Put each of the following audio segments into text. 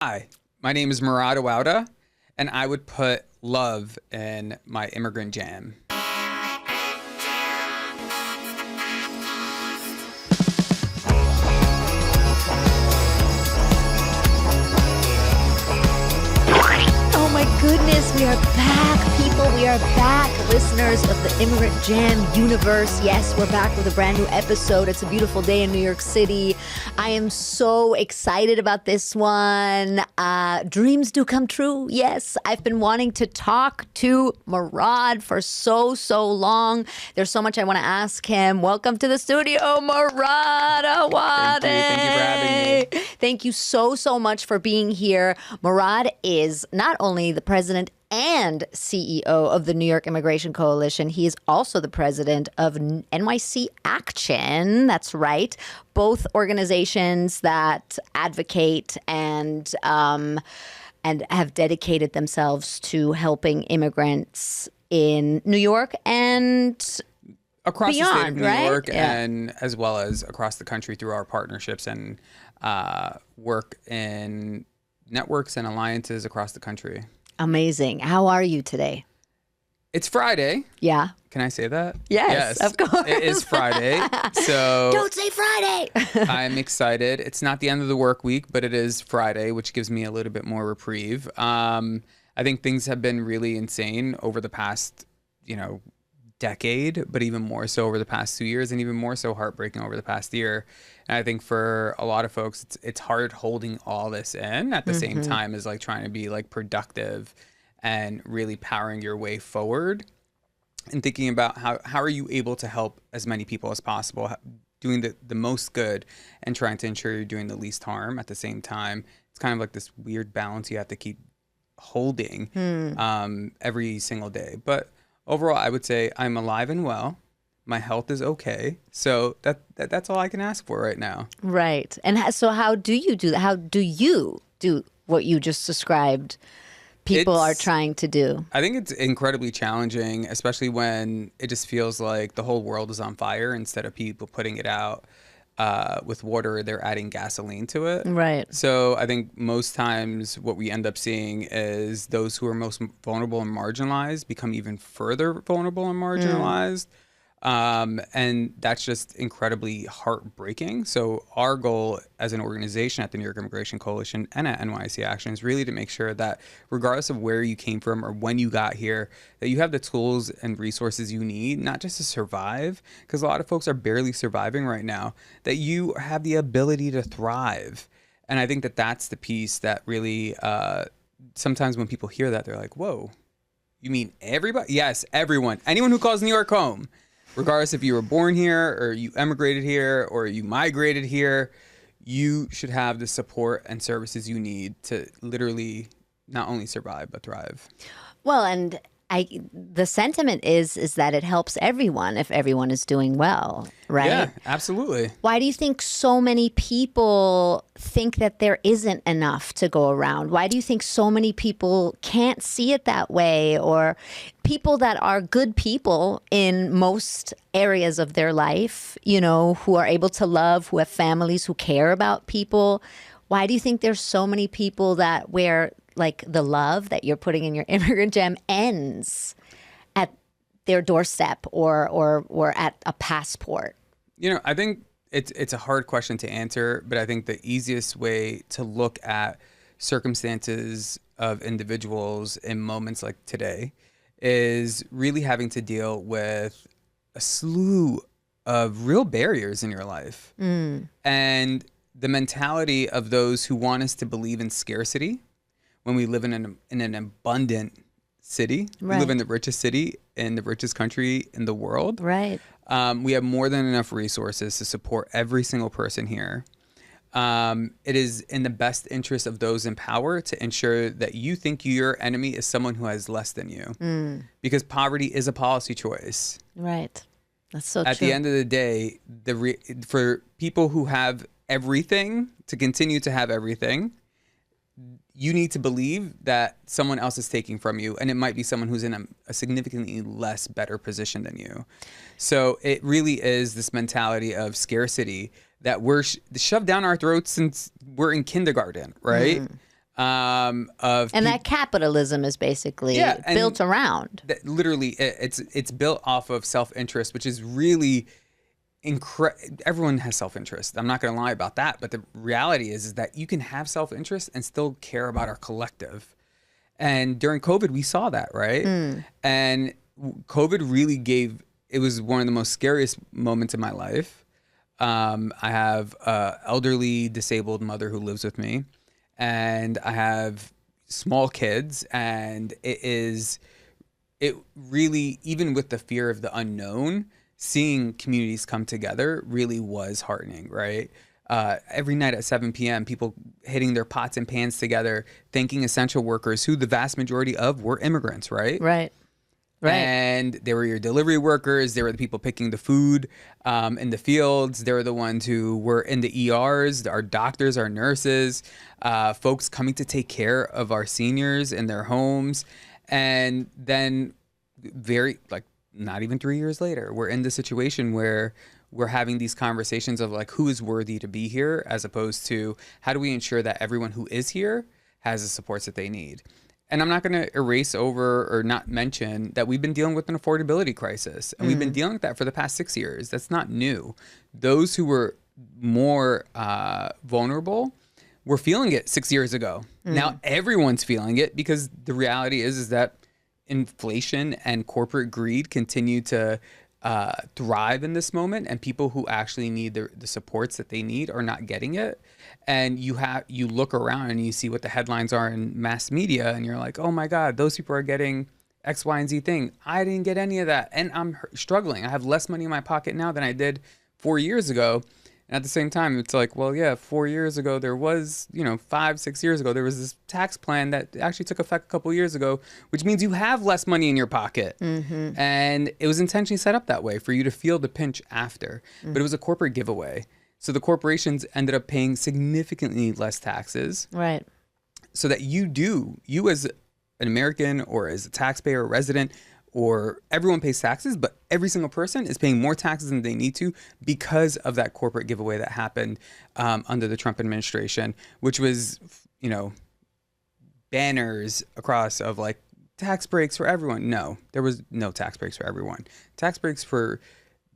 Hi, my name is Murad Awaadeh, and I would put love in my immigrant jam. Oh my goodness, we are back, people. We are back, listeners of the Immigrant Jam universe. Yes, we're back with a brand new episode. It's a beautiful day in New York City. I am so excited about this one. Dreams do come true. Yes, I've been wanting to talk to Murad for so long. There's so much I want to ask him. Welcome to the studio, Murad Awaadeh. Thank you for having me. Thank you so much for being here. Murad is not only the president and CEO of the New York Immigration Coalition, he is also the president of NYC Action. That's right. Both organizations that advocate and have dedicated themselves to helping immigrants in New York and Across beyond, the state of New right? York, Yeah. and as well as across the country through our partnerships and work in networks and alliances across the country. Amazing. How are you today? It's Friday. Yeah. Can I say that? Yes, of course. It is Friday. So Don't say Friday. I'm excited. It's not the end of the work week, but it is Friday, which gives me a little bit more reprieve. I think things have been really insane over the past, decade, but even more so over the past 2 years, and even more so heartbreaking over the past year. And I think for a lot of folks, it's hard holding all this in at the same time as like trying to be like productive and really powering your way forward and thinking about how are you able to help as many people as possible, doing the most good and trying to ensure you're doing the least harm at the same time. It's kind of like this weird balance you have to keep holding every single day. But overall, I would say I'm alive and well. My health is okay. So that's all I can ask for right now. Right. And so how do you do that? How do you do what you just described people are trying to do? I think it's incredibly challenging, especially when it just feels like the whole world is on fire. Instead of people putting it out with water, they're adding gasoline to it. Right. So I think most times what we end up seeing is those who are most vulnerable and marginalized become even further vulnerable and marginalized. And that's just incredibly heartbreaking. So our goal as an organization at the New York Immigration Coalition and at NYC Action is really to make sure that regardless of where you came from or when you got here, that you have the tools and resources you need, not just to survive, because a lot of folks are barely surviving right now, that you have the ability to thrive. And I think that that's the piece that really, sometimes when people hear that, they're like, whoa, you mean everybody? Yes, everyone. Anyone who calls New York home. Regardless if you were born here or you emigrated here or you migrated here, you should have the support and services you need to literally not only survive, but thrive. Well, and the sentiment is that it helps everyone if everyone is doing well, right? Yeah, absolutely. Why do you think so many people think that there isn't enough to go around? Why do you think so many people can't see it that way? Or people that are good people in most areas of their life, who are able to love, who have families, who care about people. Why do you think there's so many people that where like the love that you're putting in your immigrant jam ends at their doorstep or at a passport? I think it's a hard question to answer, but I think the easiest way to look at circumstances of individuals in moments like today is really having to deal with a slew of real barriers in your life. And the mentality of those who want us to believe in scarcity when we live in an abundant city. Right. We live in the richest city in the richest country in the world. Right. We have more than enough resources to support every single person here. It is in the best interest of those in power to ensure that you think your enemy is someone who has less than you. Because poverty is a policy choice. Right. That's so true. At the end of the day, for people who have everything to continue to have everything, you need to believe that someone else is taking from you, and it might be someone who's in a significantly less better position than you. So it really is this mentality of scarcity that we're shoved down our throats since we're in kindergarten, right? And that capitalism is basically built around. Literally, it's built off of self-interest, which is really everyone has self-interest. I'm not going to lie about that. But the reality is that you can have self-interest and still care about our collective. And during COVID, we saw that, right? And COVID really it was one of the most scariest moments of my life. I have an elderly disabled mother who lives with me, and I have small kids, and it really, even with the fear of the unknown, seeing communities come together really was heartening, right? Every night at 7 p.m., people hitting their pots and pans together, thanking essential workers, who the vast majority of were immigrants, right? Right. And they were your delivery workers. They were the people picking the food in the fields. They were the ones who were in the ERs, our doctors, our nurses, folks coming to take care of our seniors in their homes. And then not even 3 years later, we're in the situation where we're having these conversations of like, who is worthy to be here, as opposed to how do we ensure that everyone who is here has the supports that they need. And I'm not going to erase over or not mention that we've been dealing with an affordability crisis, and we've been dealing with that for the past 6 years. That's not new. Those who were more vulnerable were feeling it 6 years ago. Now everyone's feeling it, because the reality is that inflation and corporate greed continue to thrive in this moment, and people who actually need the supports that they need are not getting it. And you look around and you see what the headlines are in mass media, and you're like, oh my God, those people are getting X, Y, and Z thing. I didn't get any of that, and I'm struggling. I have less money in my pocket now than I did 4 years ago. And at the same time, it's like, well, yeah, 4 years ago, there was, 5, 6 years ago, there was this tax plan that actually took effect a couple years ago, which means you have less money in your pocket. And it was intentionally set up that way for you to feel the pinch after. But it was a corporate giveaway. So the corporations ended up paying significantly less taxes. Right. So that you as an American or as a taxpayer or resident, or everyone pays taxes, but every single person is paying more taxes than they need to because of that corporate giveaway that happened under the Trump administration, which was, banners across of like tax breaks for everyone. No, there was no tax breaks for everyone. Tax breaks for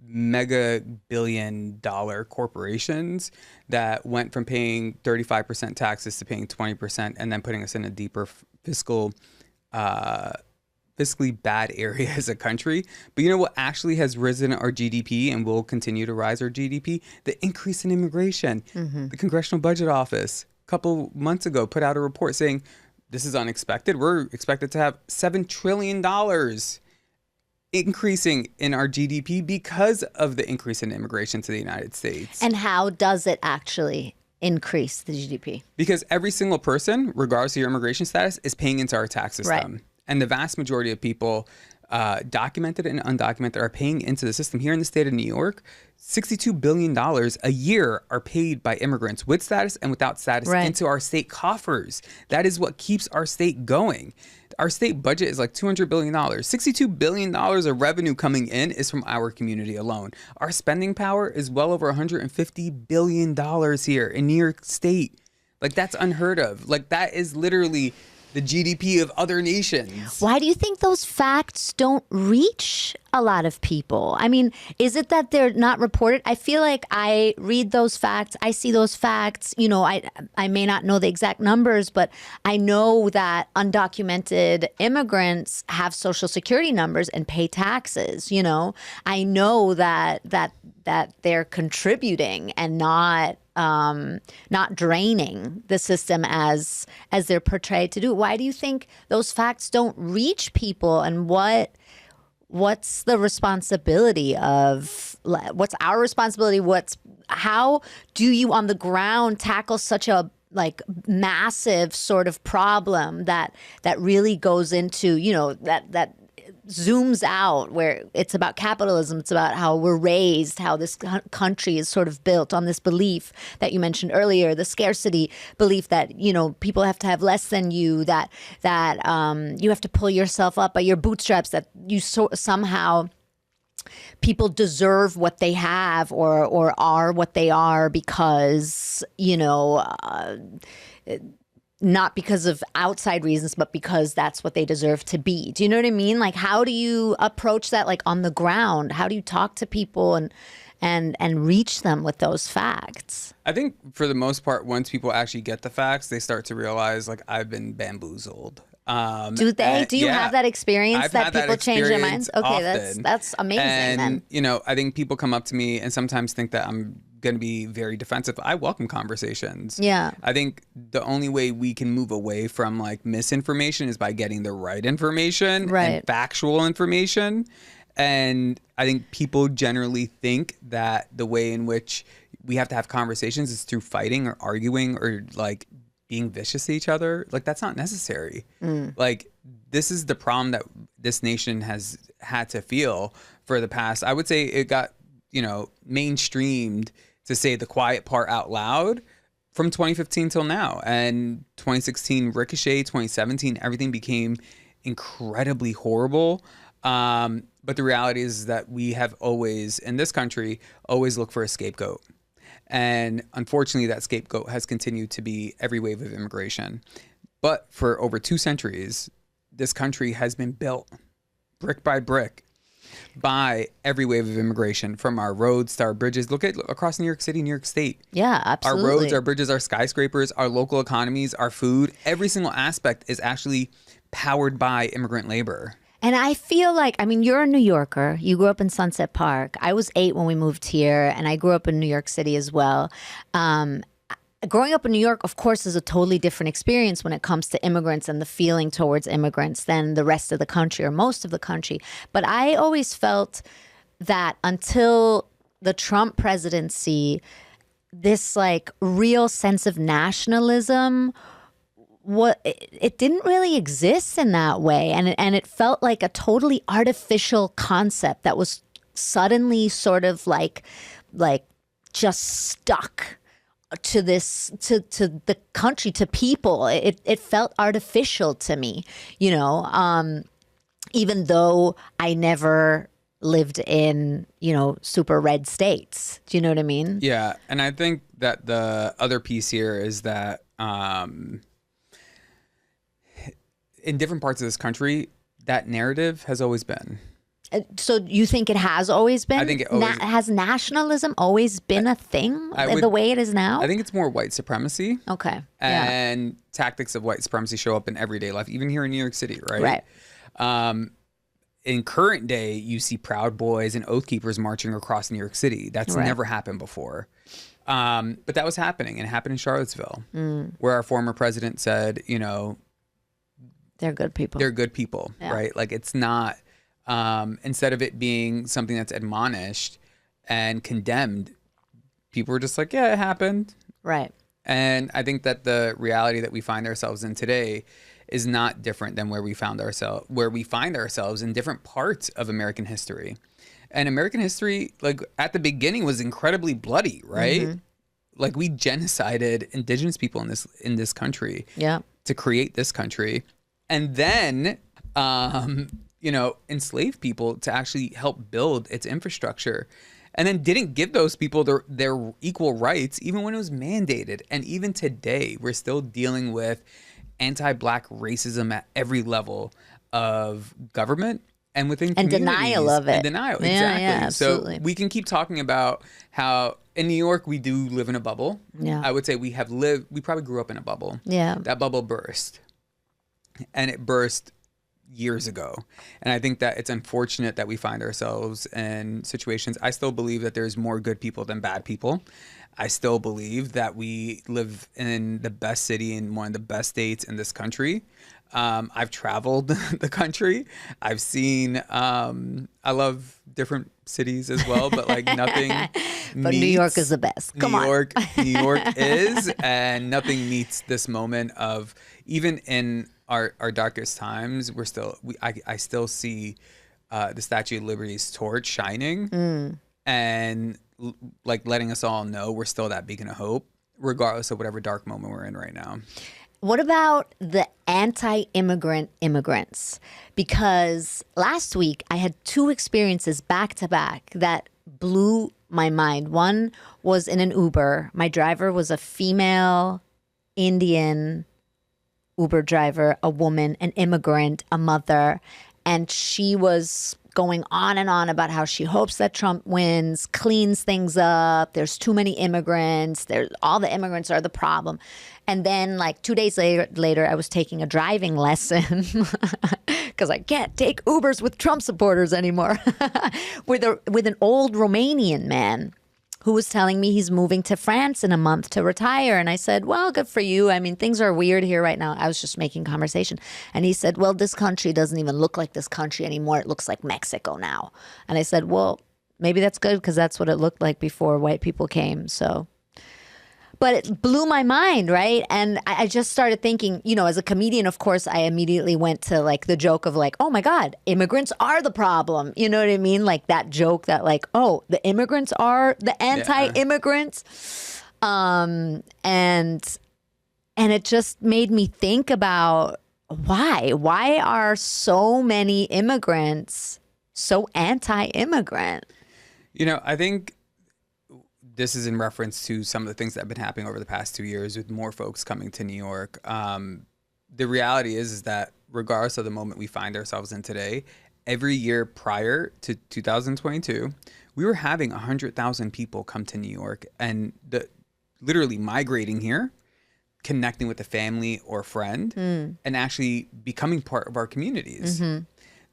mega billion-dollar corporations that went from paying 35% taxes to paying 20%, and then putting us in a deeper fiscally bad area as a country. But you know what actually has risen our GDP and will continue to rise our GDP? The increase in immigration. The Congressional Budget Office a couple months ago put out a report saying this is unexpected. We're expected to have $7 trillion increasing in our GDP because of the increase in immigration to the United States. And how does it actually increase the GDP? Because every single person, regardless of your immigration status, is paying into our tax system. Right. And the vast majority of people, documented and undocumented, are paying into the system. Here in the state of New York, $62 billion a year are paid by immigrants with status and without status into our state coffers. That is what keeps our state going. Our state budget is like $200 billion. $62 billion of revenue coming in is from our community alone. Our spending power is well over $150 billion here in New York State. Like, that's unheard of. Like, that is literally the GDP of other nations. Why do you think those facts don't reach a lot of people? I mean, is it that they're not reported? I feel like I read those facts, I see those facts, I may not know the exact numbers, but I know that undocumented immigrants have Social Security numbers and pay taxes. I know that they're contributing and not draining the system as they're portrayed to do. Why do you think those facts don't reach people? And what's the responsibility of, what's our responsibility? How do you on the ground tackle such a massive sort of problem that really goes into, that zooms out, where it's about capitalism, it's about how we're raised, how this country is sort of built on this belief that you mentioned earlier, the scarcity belief that people have to have less than you, that you have to pull yourself up by your bootstraps, that you somehow people deserve what they have or are what they are because not because of outside reasons, but because that's what they deserve to be. Do you know what I mean? Like, how do you approach that, like, on the ground? How do you talk to people and reach them with those facts? I think for the most part, once people actually get the facts, they start to realize, like, I've been bamboozled. Do they? Do you have that experience that people change their minds? Okay, often. that's amazing. And, then, you know, I think people come up to me and sometimes think that I'm going to be very defensive. I welcome conversations. Yeah. I think the only way we can move away from like misinformation is by getting the right information and factual information. And I think people generally think that the way in which we have to have conversations is through fighting or arguing or like being vicious to each other. Like, that's not necessary. Like, this is the problem that this nation has had to feel for the past, I would say it got, you know, mainstreamed to say the quiet part out loud from 2015 till now. And 2016 ricochet, 2017, everything became incredibly horrible. But the reality is that we have always, in this country, always looked for a scapegoat. And unfortunately, that scapegoat has continued to be every wave of immigration. But for over 2 centuries, this country has been built brick by brick by every wave of immigration, from our roads to our bridges. Look at across New York City, New York State. Yeah, absolutely. Our roads, our bridges, our skyscrapers, our local economies, our food, every single aspect is actually powered by immigrant labor. And I feel like, I mean, you're a New Yorker. You grew up in Sunset Park. I was 8 when we moved here, and I grew up in New York City as well. Growing up in New York, of course, is a totally different experience when it comes to immigrants and the feeling towards immigrants than the rest of the country or most of the country. But I always felt that until the Trump presidency, this like real sense of nationalism, it didn't really exist in that way. And it felt like a totally artificial concept that was suddenly sort of like just stuck to the country, to people. It felt artificial to me, you know, even though I never lived in, you know, super red states. Do you know what I mean? Yeah. And I think that the other piece here is that in different parts of this country, that narrative has always been. So you think it has always been? I think it always... has nationalism always been a thing the way it is now? I think it's more white supremacy. Okay. And tactics of white supremacy show up in everyday life, even here in New York City, right? Right. In current day, you see Proud Boys and Oath Keepers marching across New York City. That's never happened before. But that was happening, and it happened in Charlottesville, where our former president said, you know, they're good people. They're good people, right? Like, it's not... instead of it being something that's admonished and condemned, people were just like, yeah, it happened. Right. And I think that the reality that we find ourselves in today is not different than where we find ourselves in different parts of American history. And American history, like, at the beginning was incredibly bloody, right? Mm-hmm. Like, we genocided indigenous people in this country to create this country. And then, you know, enslaved people to actually help build its infrastructure, and then didn't give those people their equal rights, even when it was mandated. And even today, we're still dealing with anti-Black racism at every level of government and within communities. And denial of it. And denial, exactly. Yeah, absolutely. So we can keep talking about how in New York, we do live in a bubble. Yeah. I would say we probably grew up in a bubble. Yeah. That bubble burst. And it burst years ago. And I think that it's unfortunate that we find ourselves in situations. I still believe that there's more good people than bad people. I still believe that we live in the best city in one of the best states in this country. I've traveled the country. I've seen, I love different cities as well, but like nothing But New York is the best. Come on. New York is, and nothing meets this moment of, even in our darkest times, I still see the Statue of Liberty's torch shining and like letting us all know we're still that beacon of hope, regardless of whatever dark moment we're in right now. What about the anti-immigrant immigrants? Because last week I had 2 experiences back to back that blew my mind. One was in an Uber. My driver was a female Indian Uber driver, a woman, an immigrant, a mother, and she was going on and on about how she hopes that Trump wins, cleans things up. There's too many immigrants. There's all the immigrants are the problem. And then like 2 days later, I was taking a driving lesson because I can't take Ubers with Trump supporters anymore with an old Romanian man who was telling me he's moving to France in a month to retire. And I said, well, good for you. I mean, things are weird here right now. I was just making conversation. And he said, well, this country doesn't even look like this country anymore. It looks like Mexico now. And I said, well, maybe that's good because that's what it looked like before white people came. So, but it blew my mind, right? And I just started thinking, you know, as a comedian, of course, I immediately went to like the joke of like, oh my God, immigrants are the problem. You know what I mean? Like that joke that like, oh, the immigrants are the anti-immigrants. And it just made me think about why are so many immigrants so anti-immigrant? You know, I think this is in reference to some of the things that have been happening over the past 2 years with more folks coming to New York. The reality is that regardless of the moment we find ourselves in today, every year prior to 2022, we were having 100,000 people come to New York and literally migrating here, connecting with a family or friend, and actually becoming part of our communities.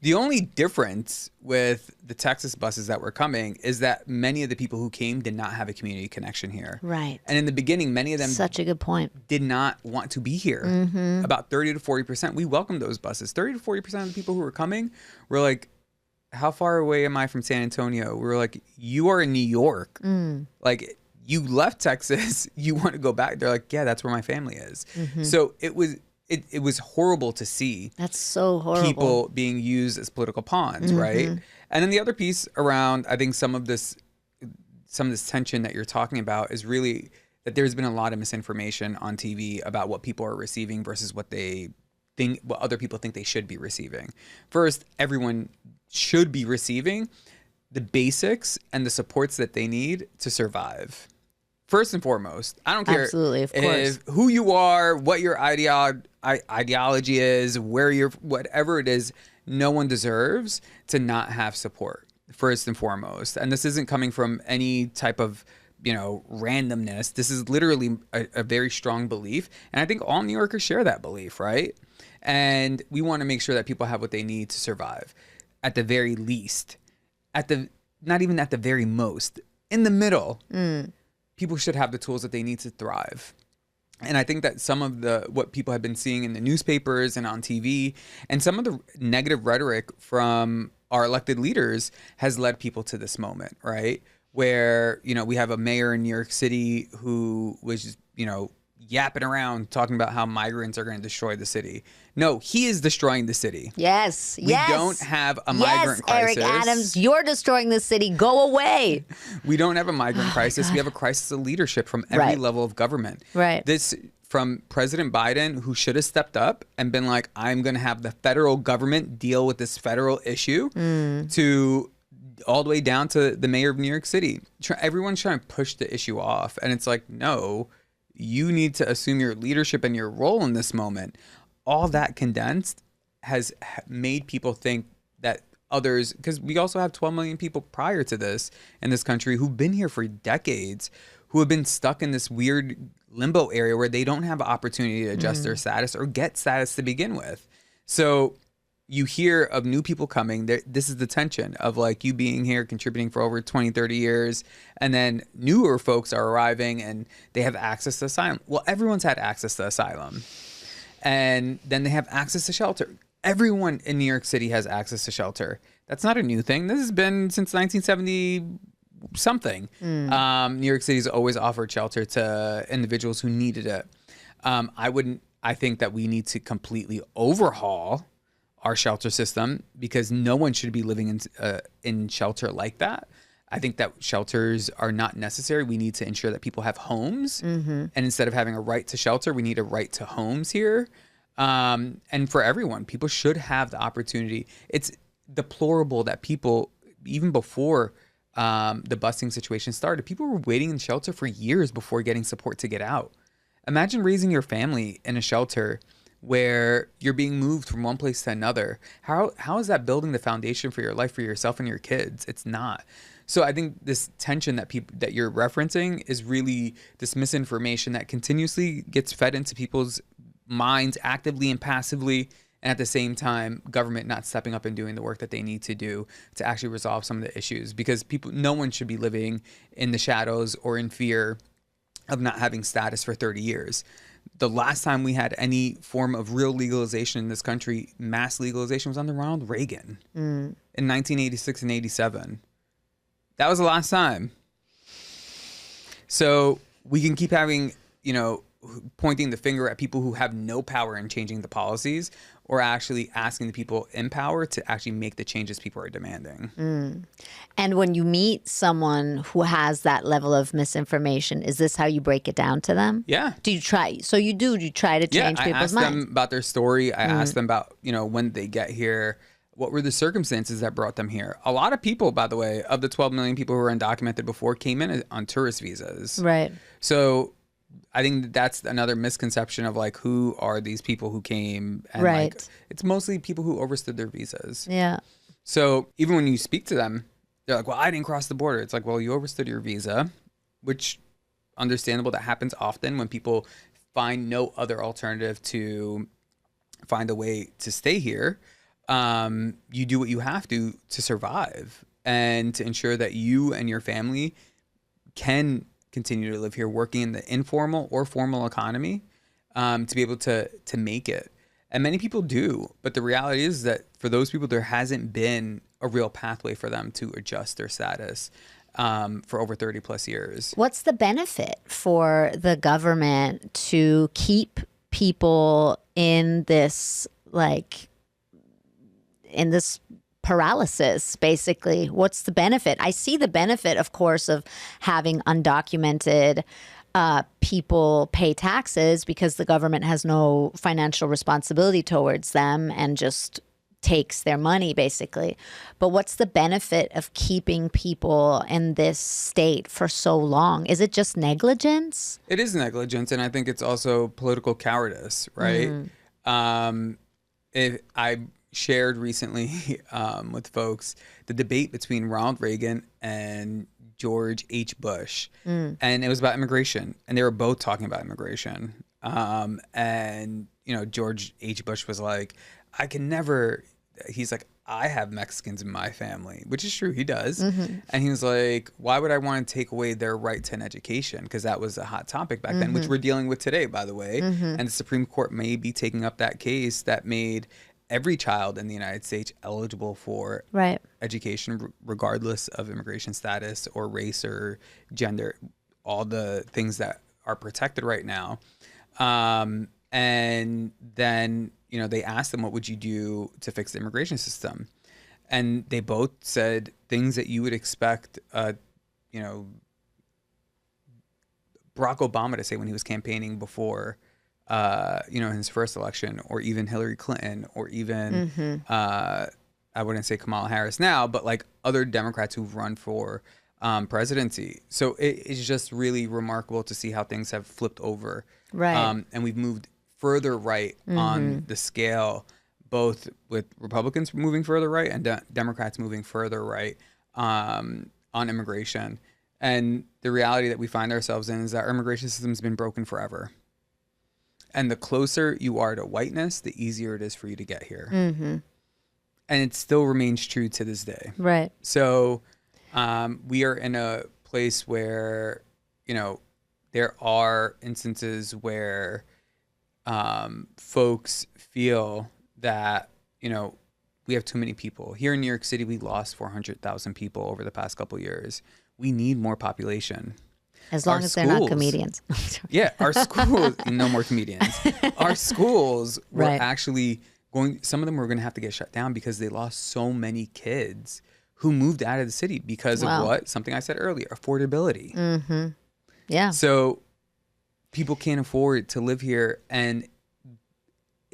The only difference with the Texas buses that were coming is that many of the people who came did not have a community connection here. Right. And in the beginning, many of them Such a good point. did not want to be here. About 30 to 40%. We welcomed those buses. 30 to 40% of the people who were coming were like, how far away am I from San Antonio? We were like, you are in New York. Like, you left Texas. You want to go back. They're like, yeah, that's where my family is. So it was horrible to see. That's so horrible. People being used as political pawns, right? And then the other piece around, I think some of this tension that you're talking about is really that there's been a lot of misinformation on TV about what people are receiving versus what other people think they should be receiving. First, everyone should be receiving the basics and the supports that they need to survive. First and foremost, I don't care Absolutely, of course. who you are, what your ideology is, whatever it is, no one deserves to not have support, first and foremost. And this isn't coming from any type of, randomness. This is literally a very strong belief. And I think all New Yorkers share that belief, right? And we want to make sure that people have what they need to survive at the very least, not even at the very most, in the middle. People should have the tools that they need to thrive. And I think that some of what people have been seeing in the newspapers and on TV and some of the negative rhetoric from our elected leaders has led people to this moment, right? Where, we have a mayor in New York City who was, yapping around talking about how migrants are going to destroy the city. No, he is destroying the city. Yes. We don't have a migrant crisis. Eric Adams, you're destroying the city. Go away. We don't have a migrant crisis. We have a crisis of leadership from every level of government. Right. This from President Biden, who should have stepped up and been like, I'm going to have the federal government deal with this federal issue, to all the way down to the mayor of New York City. Everyone's trying to push the issue off. And it's like, no, you need to assume your leadership and your role in this moment. All that condensed has made people think that others, because we also have 12 million people prior to this in this country who've been here for decades, who have been stuck in this weird limbo area where they don't have an opportunity to adjust their status or get status to begin with. So you hear of new people coming. This is the tension of like you being here, contributing for over 20, 30 years, and then newer folks are arriving and they have access to asylum. Well, everyone's had access to asylum. And then they have access to shelter. Everyone in New York City has access to shelter. That's not a new thing. This has been since 1970 something. New York City's always offered shelter to individuals who needed it. I think that we need to completely overhaul our shelter system because no one should be living in shelter like that. I think that shelters are not necessary. We need to ensure that people have homes. And instead of having a right to shelter, we need a right to homes here. And for everyone, people should have the opportunity. It's deplorable that people, even before the busing situation started, people were waiting in shelter for years before getting support to get out. Imagine raising your family in a shelter where you're being moved from one place to another. How is that building the foundation for your life, for yourself and your kids? It's not. So I think this tension that you're referencing is really this misinformation that continuously gets fed into people's minds actively and passively, and at the same time, government not stepping up and doing the work that they need to do to actually resolve some of the issues. Because no one should be living in the shadows or in fear of not having status for 30 years. The last time we had any form of real legalization in this country, mass legalization, was under Ronald Reagan in 1986 and 87. That was the last time. So we can keep having, pointing the finger at people who have no power in changing the policies, or actually asking the people in power to actually make the changes people are demanding. And when you meet someone who has that level of misinformation, is this how you break it down to them? Yeah. Do you try? So you try to change people's minds? I ask them about their story. I ask them about, when they get here, what were the circumstances that brought them here? A lot of people, by the way, of the 12 million people who were undocumented before, came in on tourist visas. Right. So I think that's another misconception of like, who are these people who came? And right. Like, it's mostly people who overstood their visas. Yeah. So even when you speak to them, they're like, well, I didn't cross the border. It's like, well, you overstood your visa, which understandable. That happens often when people find no other alternative to find a way to stay here. You do what you have to survive and to ensure that you and your family can continue to live here, working in the informal or formal economy, to be able to make it. And many people do, but the reality is that for those people, there hasn't been a real pathway for them to adjust their status for over 30 plus years. What's the benefit for the government to keep people in this, paralysis, basically? What's the benefit? I see the benefit, of course, of having undocumented people pay taxes because the government has no financial responsibility towards them and just takes their money, basically. But what's the benefit of keeping people in this state for so long? Is it just negligence? It is negligence, and I think it's also political cowardice, right? If I shared recently with folks the debate between Ronald Reagan and George H. Bush, and it was about immigration, and they were both talking about immigration. And George H. Bush was like, I can never. He's like, I have Mexicans in my family, which is true. He does. And he was like, why would I want to take away their right to an education? Because that was a hot topic back then, which we're dealing with today, by the way. And the Supreme Court may be taking up that case that made every child in the United States eligible for education, regardless of immigration status or race or gender, all the things that are protected right now. And then, they asked them, what would you do to fix the immigration system? And they both said things that you would expect, Barack Obama to say when he was campaigning before, in his first election, or even Hillary Clinton, or even, I wouldn't say Kamala Harris now, but like other Democrats who've run for presidency. So it's just really remarkable to see how things have flipped over. Right. And we've moved further right on the scale, both with Republicans moving further right and Democrats moving further right on immigration. And the reality that we find ourselves in is that our immigration system's been broken forever. And the closer you are to whiteness, the easier it is for you to get here. And it still remains true to this day. Right. So we are in a place where, there are instances where folks feel that, we have too many people. Here in New York City, we lost 400,000 people over the past couple of years. We need more population. As long as they're not comedians. Yeah, our schools, no more comedians. Our schools were actually some of them were going to have to get shut down because they lost so many kids who moved out of the city because of what? Something I said earlier, affordability. Yeah. So people can't afford to live here. And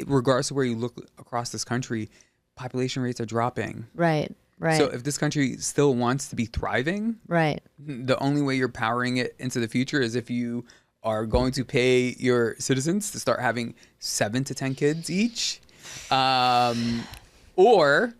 regardless of where you look across this country, population rates are dropping. Right. So if this country still wants to be thriving, the only way you're powering it into the future is if you are going to pay your citizens to start having 7 to 10 kids each, or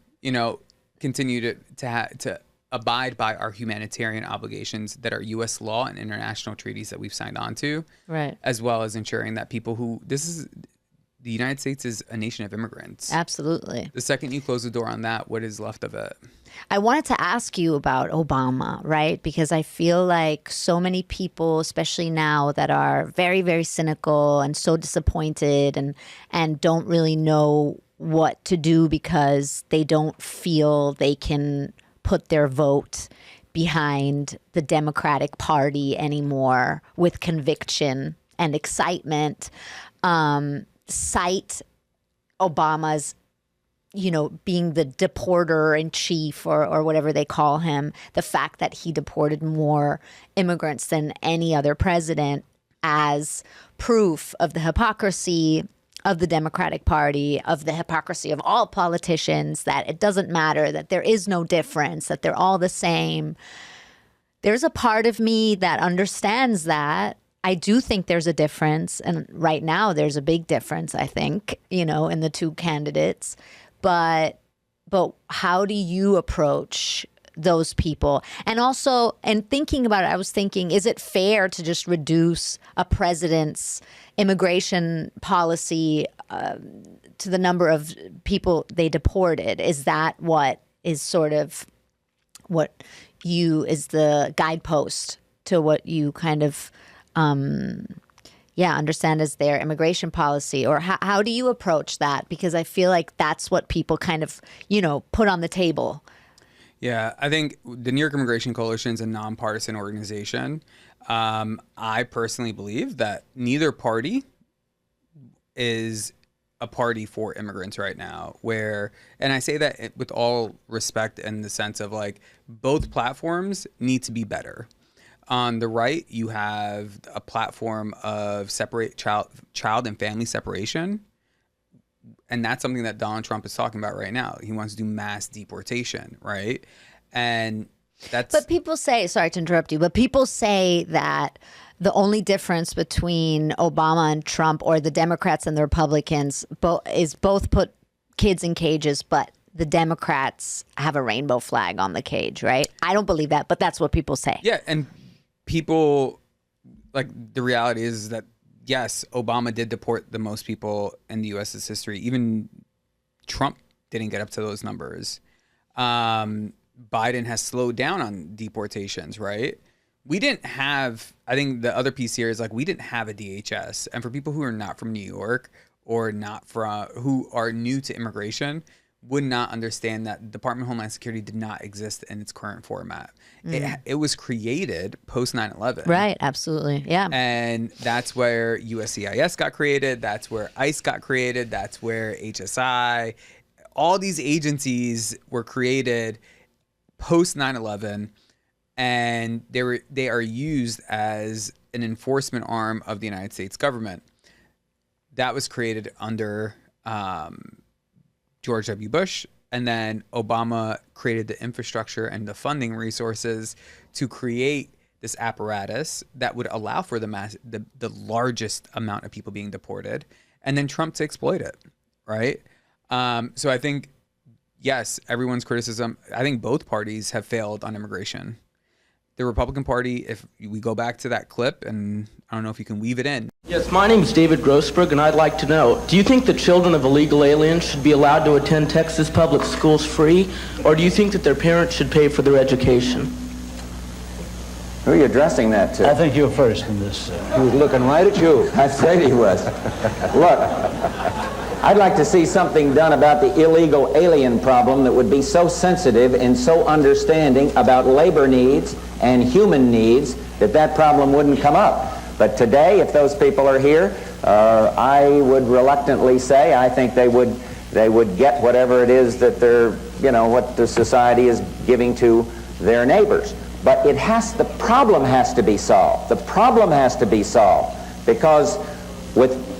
continue to abide by our humanitarian obligations that are U.S. law and international treaties that we've signed on to, right? As well as ensuring that the United States is a nation of immigrants. Absolutely. The second you close the door on that, what is left of it? I wanted to ask you about Obama, right? Because I feel like so many people, especially now, that are very, very cynical and so disappointed and don't really know what to do because they don't feel they can put their vote behind the Democratic Party anymore with conviction and excitement. Cite Obama's, being the deporter in chief or whatever they call him, the fact that he deported more immigrants than any other president as proof of the hypocrisy of the Democratic Party, of the hypocrisy of all politicians, that it doesn't matter, that there is no difference, that they're all the same. There's a part of me that understands that. I do think there's a difference. And right now there's a big difference, I think, in the two candidates. But how do you approach those people? And also, and thinking about it, I was thinking, is it fair to just reduce a president's immigration policy to the number of people they deported? Is that what is sort of what is the guidepost to what you kind of understand as their immigration policy? Or how do you approach that? Because I feel like that's what people kind of, put on the table. Yeah, I think the New York Immigration Coalition is a nonpartisan organization. I personally believe that neither party is a party for immigrants right now, and I say that with all respect in the sense of like both platforms need to be better. On the right, you have a platform of separate child and family separation. And that's something that Donald Trump is talking about right now. He wants to do mass deportation, right? And that's... But people say, sorry to interrupt you, but people say that the only difference between Obama and Trump, or the Democrats and the Republicans, is both put kids in cages, but the Democrats have a rainbow flag on the cage, right? I don't believe that, but that's what people say. Yeah, and people, like, the reality is that yes, Obama did deport the most people in the U.S.'s history. Even Trump didn't get up to those numbers. Biden has slowed down on deportations, right? We didn't have, I think the other piece here is like, we didn't have a DHS. And for people who are not from New York or who are new to immigration, would not understand that Department of Homeland Security did not exist in its current format. It was created post 9/11. Right, absolutely, yeah. And that's where USCIS got created. That's where ICE got created. That's where HSI. All these agencies were created post 9/11, and they are used as an enforcement arm of the United States government. That was created under George W. Bush, and then Obama created the infrastructure and the funding resources to create this apparatus that would allow for the largest amount of people being deported, and then Trump to exploit it, right? So I think, yes, everyone's criticism, I think both parties have failed on immigration. The Republican Party, if we go back to that clip, and I don't know if you can weave it in. Yes, my name is David Grossberg, and I'd like to know, do you think that children of illegal aliens should be allowed to attend Texas public schools free, or do you think that their parents should pay for their education? Who are you addressing that to? I think you're first in this. He was looking right at you. I said he was. Look, I'd like to see something done about the illegal alien problem that would be so sensitive and so understanding about labor needs and human needs that problem wouldn't come up. But today, if those people are here, I would reluctantly say I think they would get whatever it is that what the society is giving to their neighbors. But the problem has to be solved. The problem has to be solved because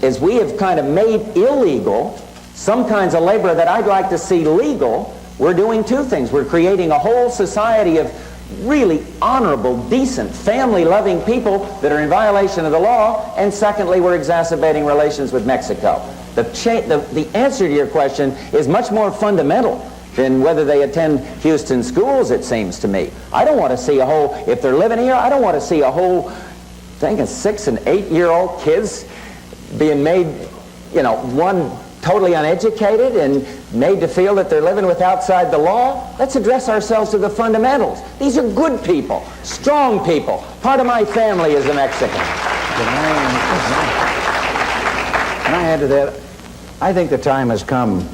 as we have kind of made illegal some kinds of labor that I'd like to see legal, we're doing two things. We're creating a whole society of really honorable, decent, family-loving people that are in violation of the law, and secondly, we're exacerbating relations with Mexico. The answer to your question is much more fundamental than whether they attend Houston schools, it seems to me. I don't want to see a whole, if they're living here, I don't want to see a whole thing of 6- and 8-year-old kids being made, one totally uneducated and made to feel that they're living with outside the law. Let's address ourselves to the fundamentals. These are good people, strong people. Part of my family is a Mexican. Can I add to that? I think the time has come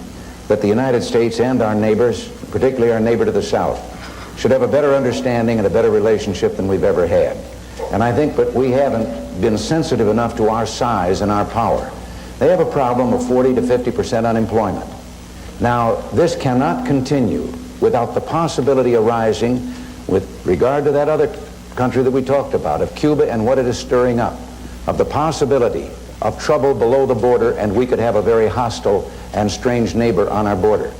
that the United States and our neighbors, particularly our neighbor to the south, should have a better understanding and a better relationship than we've ever had. And I think that we haven't been sensitive enough to our size and our power. They have a problem of 40 to 50% unemployment. Now, this cannot continue without the possibility arising with regard to that other country that we talked about, of Cuba and what it is stirring up, of the possibility of trouble below the border, and we could have a very hostile and strange neighbor on our border.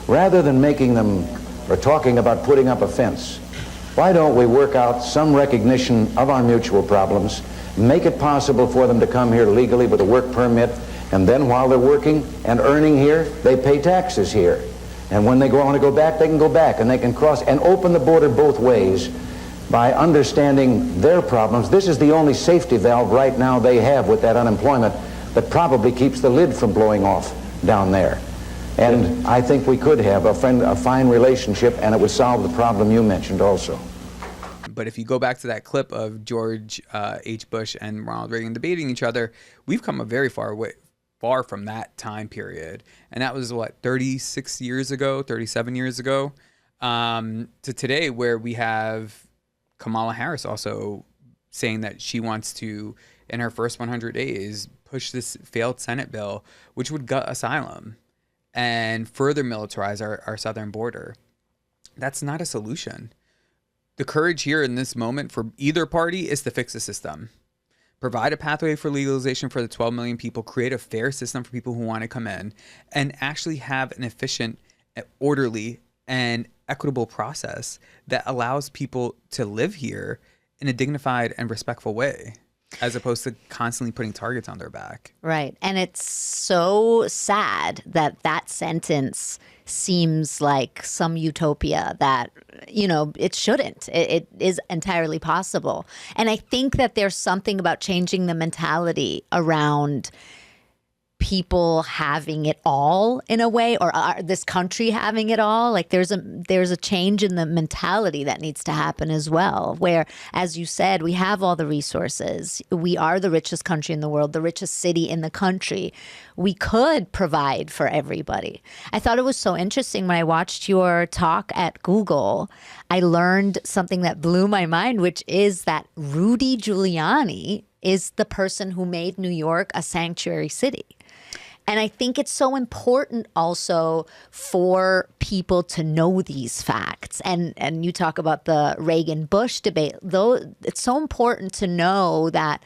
Rather than making them or talking about putting up a fence, why don't we work out some recognition of our mutual problems, make it possible for them to come here legally with a work permit, and then while they're working and earning here, they pay taxes here. And when they want to go back, they can go back, and they can cross and open the border both ways by understanding their problems. This is the only safety valve right now they have with that unemployment that probably keeps the lid from blowing off down there. And I think we could have a fine relationship, and it would solve the problem you mentioned also. But if you go back to that clip of George H. Bush and Ronald Reagan debating each other, we've come a very far from that time period. And that was, 36 years ago, 37 years ago, to today, where we have Kamala Harris also saying that she wants to, in her first 100 days, push this failed Senate bill, which would gut asylum and further militarize our southern border. That's not a solution. The courage here in this moment for either party is to fix the system. Provide a pathway for legalization for the 12 million people, create a fair system for people who want to come in, and actually have an efficient, orderly, and equitable process that allows people to live here in a dignified and respectful way, as opposed to constantly putting targets on their back. Right. And it's so sad that that sentence seems like some utopia that, it shouldn't. It is entirely possible. And I think that there's something about changing the mentality around people having it all in a way, or this country having it all. Like there's a change in the mentality that needs to happen as well, where, as you said, we have all the resources. We are the richest country in the world, the richest city in the country. We could provide for everybody. I thought it was so interesting when I watched your talk at Google. I learned something that blew my mind, which is that Rudy Giuliani is the person who made New York a sanctuary city. And I think it's so important also for people to know these facts. And you talk about the Reagan-Bush debate, though it's so important to know that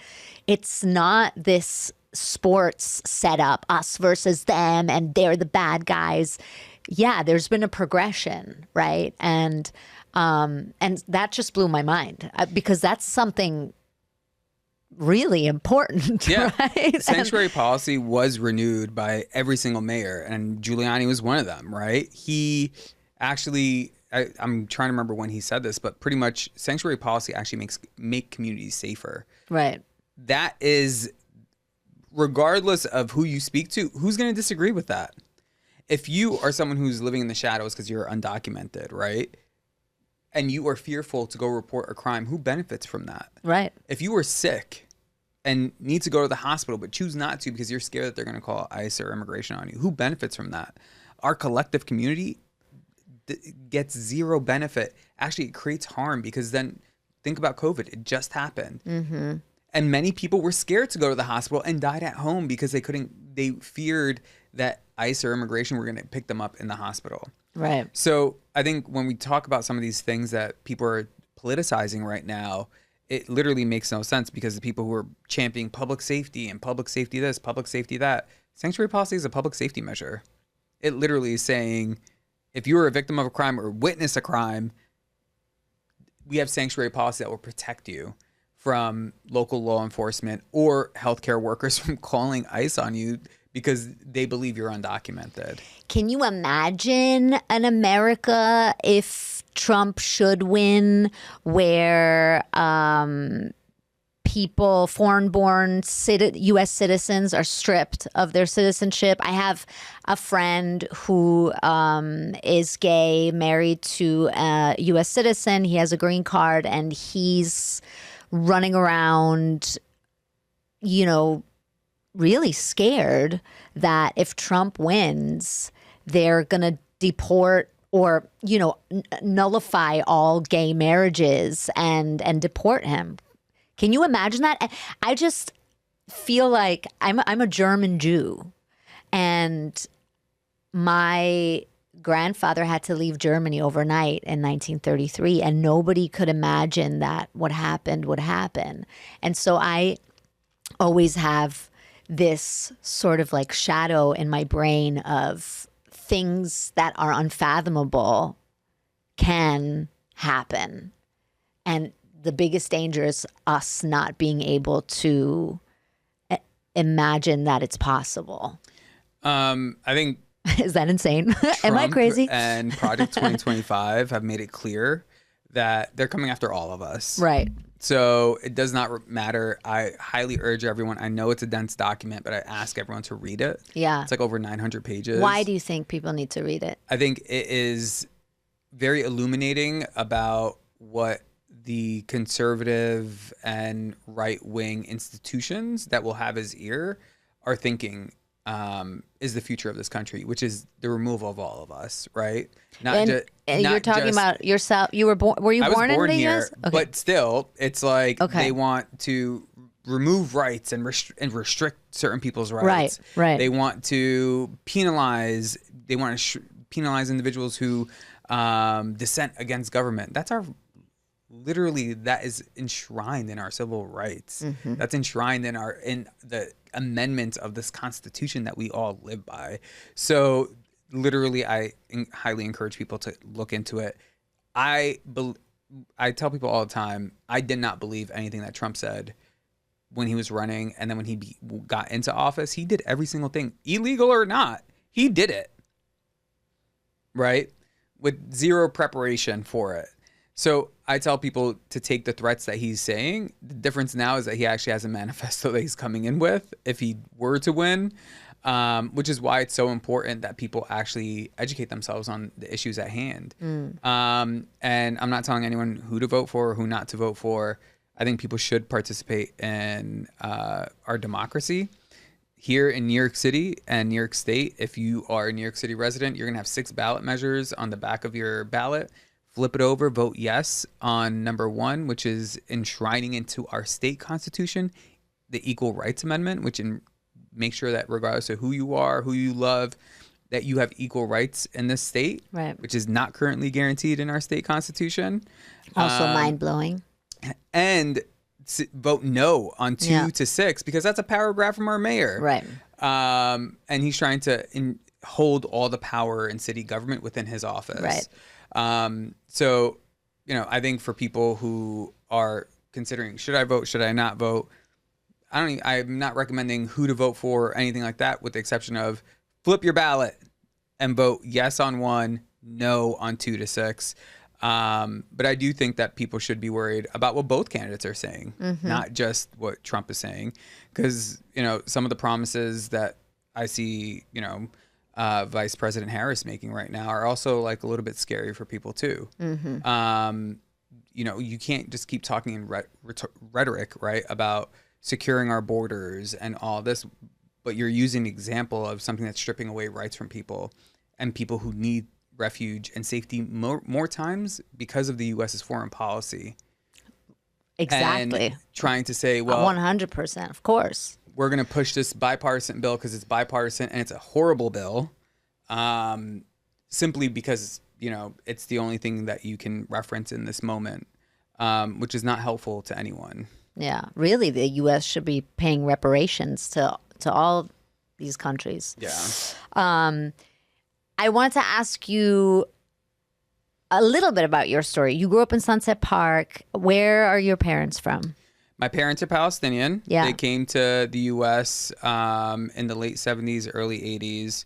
it's not this sports setup, us versus them, and they're the bad guys. Yeah, there's been a progression, right? And that just blew my mind because that's something really important. Yeah. Right? Sanctuary policy was renewed by every single mayor, and Giuliani was one of them, right? He actually, I'm trying to remember when he said this, but pretty much sanctuary policy actually make communities safer. Right. That is, regardless of who you speak to, who's going to disagree with that? If you are someone who's living in the shadows because you're undocumented, right? And you are fearful to go report a crime, who benefits from that? Right. If you are sick and need to go to the hospital but choose not to because you're scared that they're going to call ICE or immigration on you, who benefits from that? Our collective community gets zero benefit. Actually, it creates harm, because then think about COVID. It just happened. Mm-hmm. And many people were scared to go to the hospital and died at home because they feared that ICE or immigration were going to pick them up in the hospital. Right. So I think when we talk about some of these things that people are politicizing right now, it literally makes no sense, because the people who are championing public safety and public safety this, public safety that, sanctuary policy is a public safety measure. It literally is saying if you are a victim of a crime or witness a crime, we have sanctuary policy that will protect you from local law enforcement or healthcare workers from calling ICE on you because they believe you're undocumented. Can you imagine an America if Trump should win where people, foreign-born U.S. citizens are stripped of their citizenship? I have a friend who is gay, married to a U.S. citizen. He has a green card, and he's running around, really scared that if Trump wins, they're going to deport or, nullify all gay marriages and deport him. Can you imagine that? I just feel like I'm a German Jew, and my grandfather had to leave Germany overnight in 1933, and nobody could imagine that what happened would happen. And so I always have this sort of like shadow in my brain of things that are unfathomable can happen. And the biggest danger is us not being able to imagine that it's possible. I think is that insane? Am I Trump crazy? and Project 2025 have made it clear that they're coming after all of us. Right. So it does not matter. I highly urge everyone. I know it's a dense document, but I ask everyone to read it. Yeah. It's like over 900 pages. Why do you think people need to read it? I think it is very illuminating about what the conservative and right-wing institutions that will have his ear are thinking is the future of this country, which is the removal of all of us, right? And you're talking about yourself. You were born. Were you born in the here, US? Okay. but still, it's like Okay. they want to remove rights and restrict certain people's rights. Right. They want to penalize. They want to penalize individuals who dissent against government. That's our. Literally, that is enshrined in our civil rights. Mm-hmm. That's enshrined in the amendments of this Constitution that we all live by. So, literally, I highly encourage people to look into it. I tell people all the time, I did not believe anything that Trump said when he was running, and then when he got into office, he did every single thing, illegal or not. He did it, right, with zero preparation for it. So I tell people to take the threats that he's saying. The difference now is that he actually has a manifesto that he's coming in with if he were to win, which is why it's so important that people actually educate themselves on the issues at hand. And I'm not telling anyone who to vote for or who not to vote for. I think people should participate in our democracy. Here in New York City and New York State, if you are a New York City resident, you're going to have 6 ballot measures on the back of your ballot. Flip it over, vote yes on number 1, which is enshrining into our state constitution the Equal Rights Amendment, which makes sure that regardless of who you are, who you love, that you have equal rights in this state, Right. which is not currently guaranteed in our state constitution. Also mind-blowing. And vote no on 2 to 6 because that's a paragraph from our mayor. Right. And he's trying to hold all the power in city government within his office. Right. So, I think for people who are considering, should I vote, should I not vote? I'm not recommending who to vote for or anything like that, with the exception of flip your ballot and vote yes on 1, no on 2 to 6. But I do think that people should be worried about what both candidates are saying, not just what Trump is saying. Because, some of the promises that I see, Vice President Harris making right now are also like a little bit scary for people too. You can't just keep talking in rhetoric, right, about securing our borders and all this, but you're using an example of something that's stripping away rights from people and people who need refuge and safety more times because of the U.S.'s foreign policy. Exactly. And trying to say, well, 100%, of course. We're going to push this bipartisan bill because it's bipartisan and it's a horrible bill, simply because, it's the only thing that you can reference in this moment, which is not helpful to anyone. Yeah. Really, the U.S. should be paying reparations to all these countries. Yeah. I wanted to ask you a little bit about your story. You grew up in Sunset Park. Where are your parents from? My parents are Palestinian. Yeah. They came to the U.S. In the late 70s, early 80s.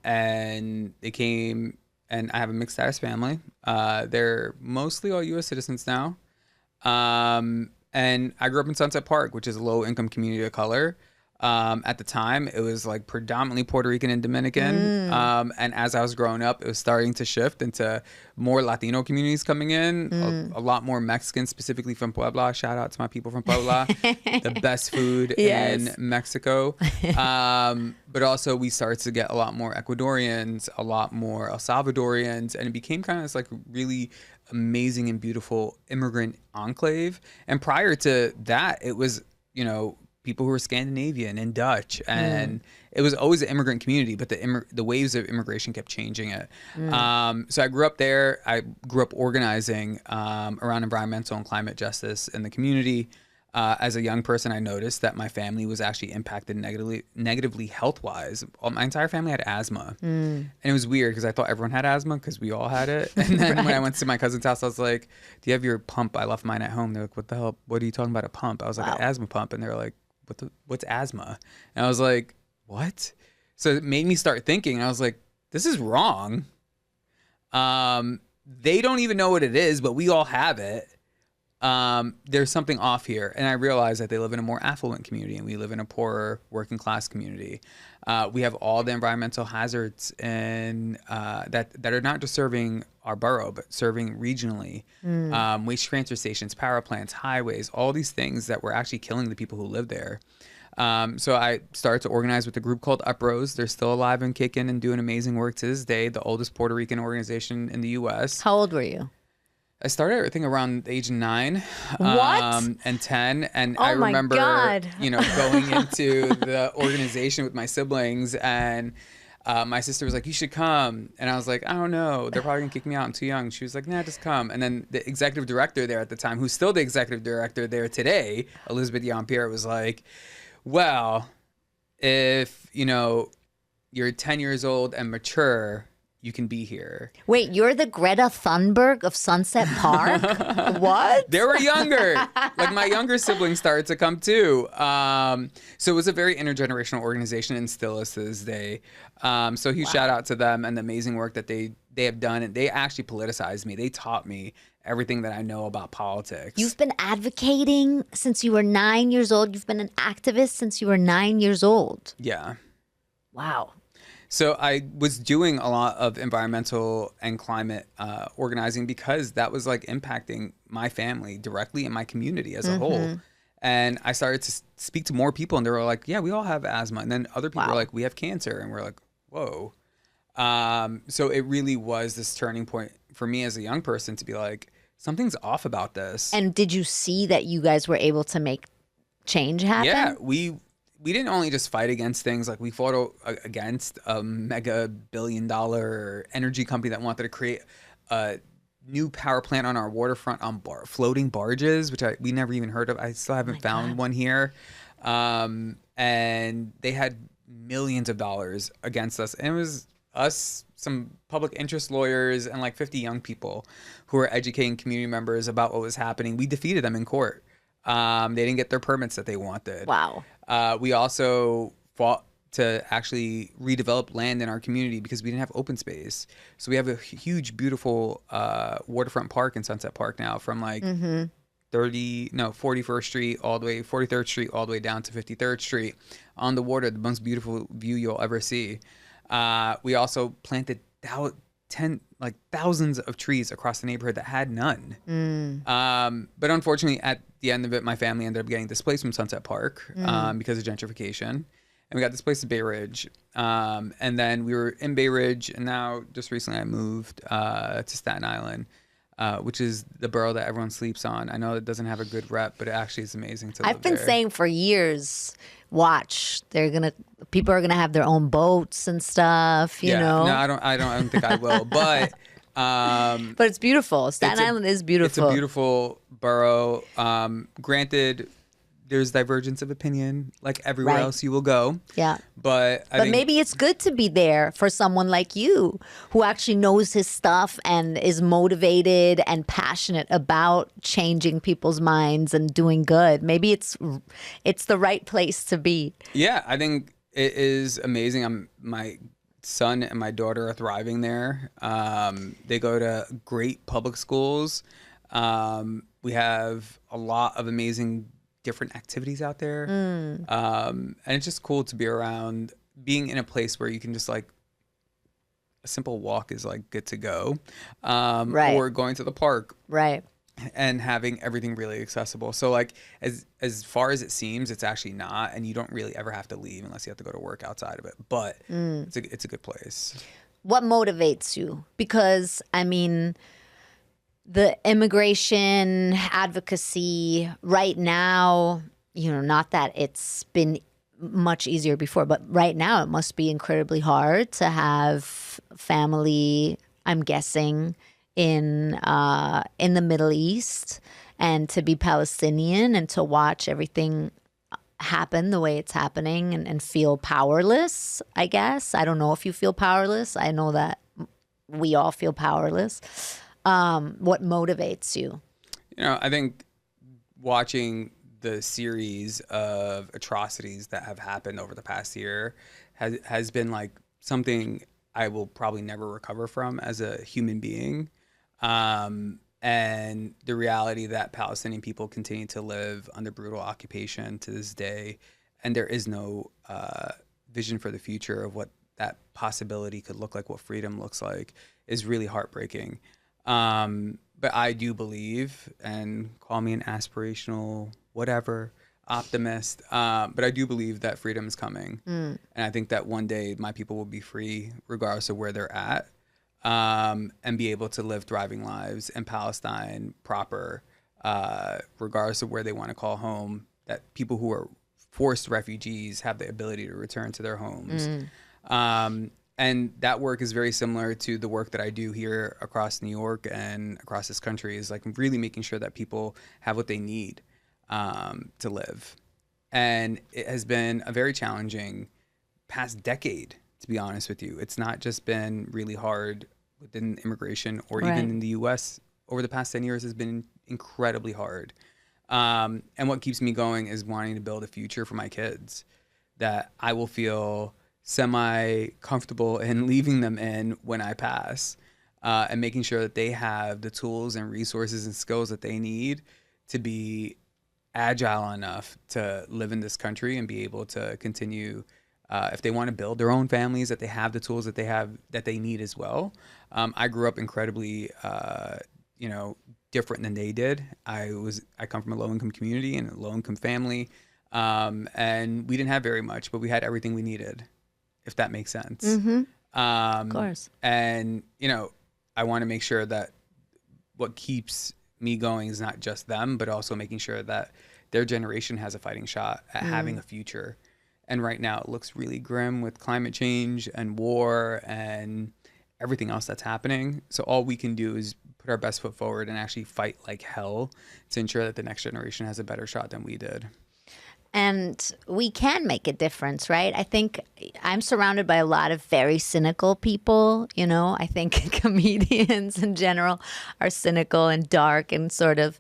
And they came, and I have a mixed status family. They're mostly all U.S. citizens now. And I grew up in Sunset Park, which is a low-income community of color. At the time, it was like predominantly Puerto Rican and Dominican. And as I was growing up, it was starting to shift into more Latino communities coming in, a lot more Mexican, specifically from Puebla. Shout out to my people from Puebla. The best food in Mexico. But also we started to get a lot more Ecuadorians, a lot more El Salvadorians, and it became kind of this like really amazing and beautiful immigrant enclave. And prior to that, it was, people who were Scandinavian and Dutch, and it was always an immigrant community, but the waves of immigration kept changing it. So I grew up there. I grew up organizing around environmental and climate justice in the community. As a young person, I noticed that my family was actually impacted negatively health-wise. My entire family had asthma. And it was weird because I thought everyone had asthma because we all had it. And then when I went to my cousin's house, I was like, do you have your pump? I left mine at home. They're like, what the hell? What are you talking about, a pump? I was like, an asthma pump. And they were like, what's asthma? And I was like, what? So it made me start thinking. I was like, this is wrong. They don't even know what it is, but we all have it. There's something off here. And I realized that they live in a more affluent community and we live in a poorer working class community. We have all the environmental hazards and that are not just serving our borough, but serving regionally. Waste transfer stations, power plants, highways, all these things that were actually killing the people who live there. So I started to organize with a group called Uprose. They're still alive and kicking and doing amazing work to this day, the oldest Puerto Rican organization in the U.S. How old were you? I started, I think, around the age of 9 and 10. And Oh I remember, my God. going into the organization with my siblings, and my sister was like, you should come. And I was like, I don't know. They're probably going to kick me out. I'm too young. She was like, nah, just come. And then the executive director there at the time, who's still the executive director there today, Elizabeth Yampier, was like, well, if, you're 10 years old and mature, you can be here. Wait, you're the Greta Thunberg of Sunset Park? What? They were younger. Like my younger siblings started to come too. So it was a very intergenerational organization and still is to this day. So huge shout out to them and the amazing work that they have done. And they actually politicized me. They taught me everything that I know about politics. You've been advocating since you were 9 years old. You've been an activist since you were 9 years old. Yeah. Wow. So I was doing a lot of environmental and climate organizing because that was like impacting my family directly and my community as a whole. And I started to speak to more people and they were like, yeah, we all have asthma. And then other people were like, we have cancer. And we're like, whoa. So it really was this turning point for me as a young person to be like, something's off about this. And did you see that you guys were able to make change happen? Yeah, we didn't only just fight against things, like we fought against a mega billion-dollar energy company that wanted to create a new power plant on our waterfront on floating barges, which we never even heard of. I still haven't found one here. And they had millions of dollars against us. And it was us, some public interest lawyers, and like 50 young people who were educating community members about what was happening. We defeated them in court. They didn't get their permits that they wanted. Wow. We also fought to actually redevelop land in our community because we didn't have open space. So we have a huge, beautiful waterfront park in Sunset Park now, from like 41st Street all the way, 43rd Street all the way down to 53rd Street on the water, the most beautiful view you'll ever see. We also planted thousands of trees across the neighborhood that had none. But unfortunately, at the end of it, my family ended up getting displaced from Sunset Park because of gentrification. And we got displaced to Bay Ridge. And then we were in Bay Ridge, and now just recently I moved to Staten Island, which is the borough that everyone sleeps on. I know it doesn't have a good rep, but it actually is amazing to live I've been there. saying for years, watch, people are gonna have their own boats and stuff, you know. No, I don't think I will. But but it's beautiful. Staten Island is beautiful. It's a beautiful borough. Granted, there's divergence of opinion, like everywhere Right. else you will go. Yeah. But I But think maybe it's good to be there for someone like you who actually knows his stuff and is motivated and passionate about changing people's minds and doing good. Maybe it's the right place to be. yeah, I think it is amazing. My son and my daughter are thriving there. They go to great public schools. We have a lot of amazing different activities out there. And it's just cool to be around, being in a place where you can just like, a simple walk is like good to go. Right. Or going to the park Right. and having everything really accessible. So like as far as it seems, it's actually not, and you don't really ever have to leave unless you have to go to work outside of it. But it's a good place. What motivates you? Because, I mean, the immigration advocacy right now, not that it's been much easier before, but right now it must be incredibly hard to have family, I'm guessing, in the Middle East, and to be Palestinian and to watch everything happen the way it's happening and feel powerless, I guess. I don't know if you feel powerless. I know that we all feel powerless. What motivates you? I think watching the series of atrocities that have happened over the past year has been like something I will probably never recover from as a human being. And the reality that Palestinian people continue to live under brutal occupation to this day, and there is no vision for the future of what that possibility could look like, what freedom looks like, is really heartbreaking. But I do believe, and call me an aspirational whatever optimist, but I do believe that freedom is coming. And I think that one day my people will be free regardless of where they're at, and be able to live thriving lives in Palestine proper, regardless of where they want to call home, that people who are forced refugees have the ability to return to their homes. And that work is very similar to the work that I do here across New York and across this country, is like really making sure that people have what they need to live. And it has been a very challenging past decade, to be honest with you. It's not just been really hard within immigration or Right. even in the U.S. over the past 10 years has been incredibly hard. And what keeps me going is wanting to build a future for my kids that I will feel semi-comfortable in leaving them in when I pass, and making sure that they have the tools and resources and skills that they need to be agile enough to live in this country and be able to continue, if they want to build their own families, that they have the tools that they need as well. I grew up incredibly, different than they did. I come from a low-income community and a low-income family, and we didn't have very much, but we had everything we needed, if that makes sense. Of course. And, I want to make sure that what keeps me going is not just them, but also making sure that their generation has a fighting shot at having a future. And right now it looks really grim with climate change and war and everything else that's happening. So all we can do is put our best foot forward and actually fight like hell to ensure that the next generation has a better shot than we did. And we can make a difference, right? I think I'm surrounded by a lot of very cynical people. I think comedians in general are cynical and dark and sort of,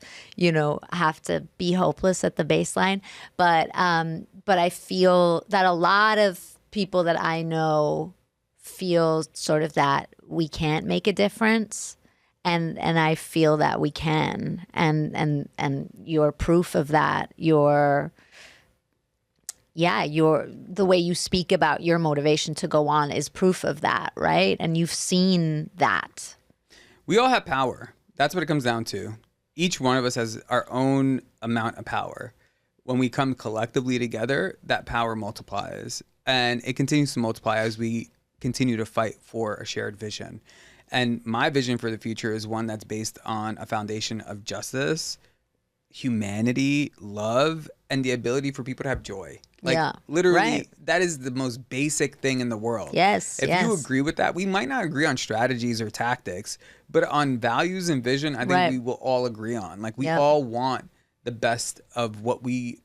have to be hopeless at the baseline. But I feel that a lot of people that I know feel sort of that we can't make a difference. And I feel that we can. And you're proof of that. The way you speak about your motivation to go on is proof of that, right? And you've seen that. We all have power. That's what it comes down to. Each one of us has our own amount of power. When we come collectively together, that power multiplies. And it continues to multiply as we continue to fight for a shared vision. And my vision for the future is one that's based on a foundation of justice, humanity, love, and the ability for people to have joy. Literally, right. That is the most basic thing in the world. Yes. If you agree with that, we might not agree on strategies or tactics, but on values and vision, I think we will all agree on. Like, we all want the best of what we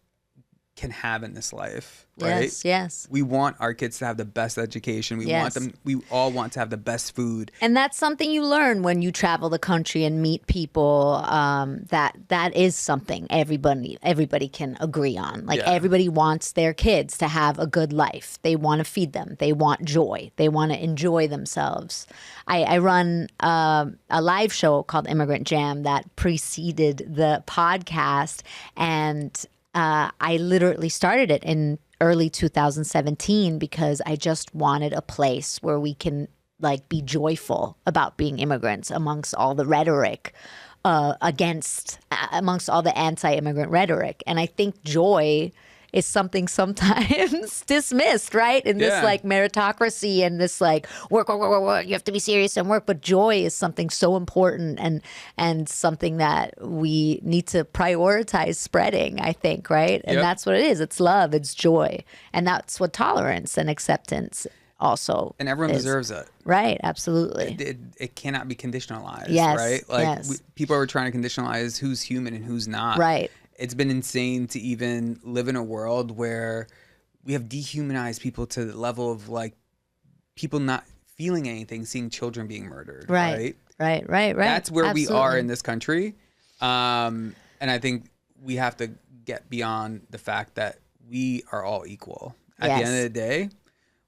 can have in this life, right? Yes, yes. We want our kids to have the best education. We all want to have the best food. And that's something you learn when you travel the country and meet people. That is something everybody can agree on. Like everybody wants their kids to have a good life. They want to feed them. They want joy. They want to enjoy themselves. I run a live show called Immigrant Jam that preceded the podcast, and I literally started it in early 2017 because I just wanted a place where we can like be joyful about being immigrants amongst all the rhetoric amongst all the anti-immigrant rhetoric. And I think joy is something sometimes dismissed, right? In this like meritocracy and this like work, you have to be serious and work. But joy is something so important and something that we need to prioritize spreading, I think, right? And that's what it is. It's love, it's joy. And that's what tolerance and acceptance also and everyone is. Deserves it. Right, absolutely. It cannot be conditionalized, yes, right? Like yes. People are trying to conditionalize who's human and who's not. Right. It's been insane to even live in a world where we have dehumanized people to the level of like people not feeling anything, seeing children being murdered. Right. That's where Absolutely. we are in this country. And I think we have to get beyond the fact that we are all equal. At the end of the day,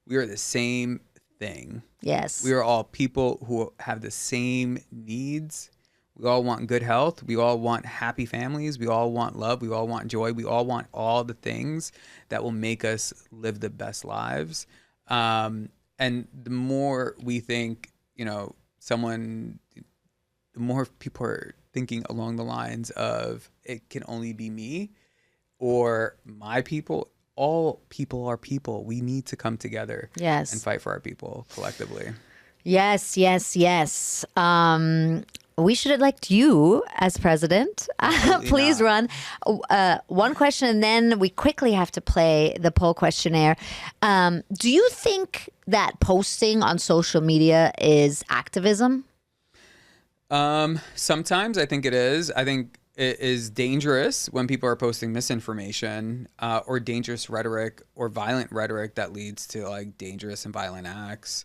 we are the same thing. Yes. We are all people who have the same needs. We all want good health. We all want happy families. We all want love. We all want joy. We all want all the things that will make us live the best lives. And the more we think, the more people are thinking along the lines of it can only be me or my people. All people are people. We need to come together and fight for our people collectively. Yes. We should elect you as president. Please run. One question, and then we quickly have to play the poll questionnaire. Do you think that posting on social media is activism? Sometimes I think it is. I think it is dangerous when people are posting misinformation or dangerous rhetoric or violent rhetoric that leads to like dangerous and violent acts.